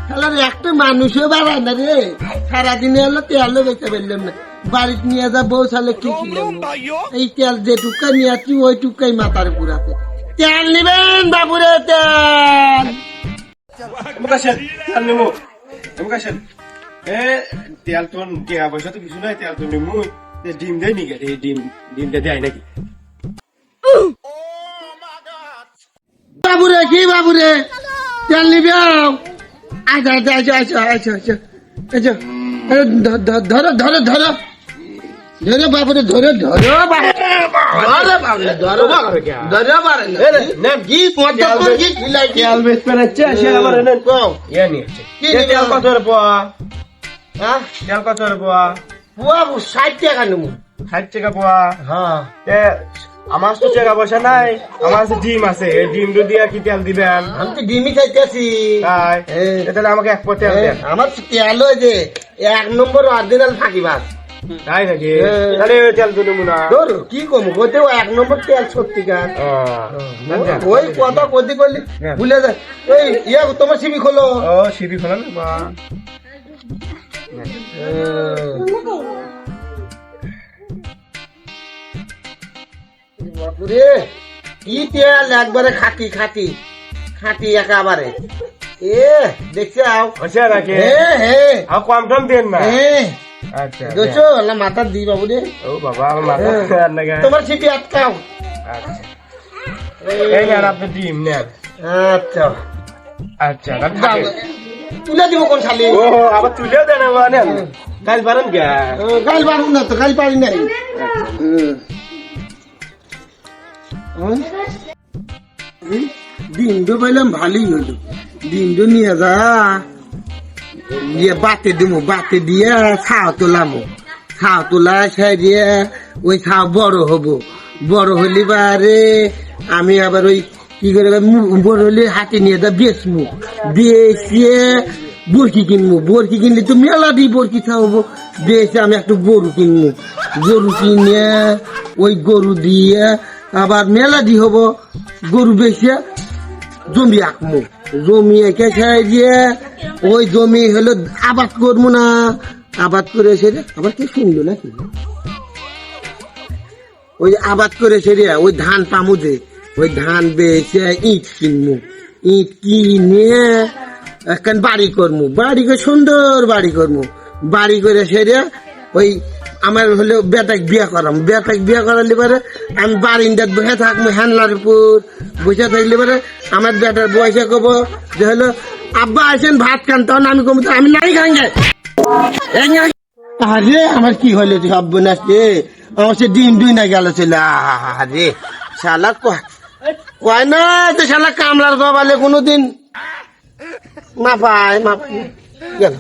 তাহলে একটা মানুষও বাড়ায় না রে, সারাদিনে হলো তেলও বেঁচে ফেললাম না, বাড়িতে নিয়ে যা বউ সালে কি ছিলাম, এই তেল যে টুকা নিয়ে আসছি ওই টুকাই মাথার পুরাতে। তেল নিবেন বাবুরে, তেল তেল নেবো তেল তো কেয়া পয়সা তো কিছু নাই, তেল তো নেবো। ডিম দেয় নাকি? ডিমটা দেয় নাকি? বাবুরে কি বাবুরে, তেল নিবে? আচ্ছা আচ্ছা আচ্ছা আচ্ছা আচ্ছা আচ্ছা আচ্ছা, ধরো ধরো ধরো ধরো বাবুরে, ধরো ধরো ধরো বাবুরে, ধরো ধরো বাবুরে, কি পদ্মা কি খিলাই তেল বেচ পেরাচ্ছে সে আমার এনেন কম ইয়া নিয়ে কি তেল কত রে পোয়া? হ্যাঁ তেল কত রে পোয়া? বুয়া 60 টাকা নেবো। 60 টাকা পোয়া? হ্যাঁ আমার তো টাকা পয়সা নাই, আমার কাছে ডিম আছে, এই ডিম দিয়া কি তেল দিবেন? আমি তো ডিমই খাইতেছি। তাই তাহলে আমাকে এক পথে তেল দেন। আমার তেল ওই যে 1 নম্বর অরিজিনাল ফাঁকি মাছ। তাই নাকি? তাহলে তেল তো নেবো না। ধর কি কম ওতে 1 নম্বর তেল সত্যিকার। ওই কথা কদি করলি ভুলে যায়। এই ইয়া তোমার সিবি খোলো। ও সিবি খোলা না বা বাপুরে, কি তেল একবারে খাঁটি খাঁটি খাঁটি একেবারে। এ দেখছি আও আচ্ছা রাখে হে আর কম টম দেন না। আচ্ছা দেখছো আল্লাহ মাথা দি বাবুরে। ও বাবা আমার মাথা আর না গায়। তোমার সিপি আটকাও। আচ্ছা এই নেন আপনি ডিম নেন। আচ্ছা আচ্ছা তুলে দিব কোন শালি? ও আবার তুলে দেন নেন কাল পারেন কে? কাল পারবো না তো, কাল পারি নাই। ডিমটো পাইলাম ভালোই হলো, ডিমটো নিয়ে যা দিয়ে বাতে দেবো, বাতে দিয়ে ছাও তোলামো, ছাও তোলা সারিয়ে ওই ছাও বড় হবো, বড় হলি বারে আমি আবার ওই কি করে বড় হলে হাতে নিয়ে যা বেচমু, বেচিয়ে বরকি কিনবো, বরকি কিনলে তো মেলা দিই বরকি খাওয়াবো, বেচে আমি একটা গরু কিনবো, গরু কিনে ওই গরু দিয়ে আবার মেলা দি হবো, গরু বেচে জমি আঁকবো, জমি এঁকে দিয়ে ওই জমি হলো আবাদ করবো না, আবাদ করে সেরে আবার কি শুনলো নাকি, ওই আবাদ করে সেরে ওই ধান পামুদে ওই ধান বেচে ইট কিনবো, ইট কিনে এখন বাড়ি করবো, বাড়ি করে সুন্দর বাড়ি করবো, বাড়ি করে সেরে ওই আমার হলো বেটাক বিয়ে করাম, বেটাক বিয়ে করালে পরে আমি বারিন্দাত বসে থাকবো, হ্যান্ডলার উপর বসে থাকলে পরে আমার বেটার বয়সে কব যে হলো আব্বা আসেন ভাত খান, তখন আমি কব আমি নাই খাঙ্গে। আরে আমার কি হলো সব বোনাস রে, আমার সে ডিম দুই না গেল চলে। আরে শালা কয় না তো শালা কামলার গবালে কোনোদিন মা পায় গেল।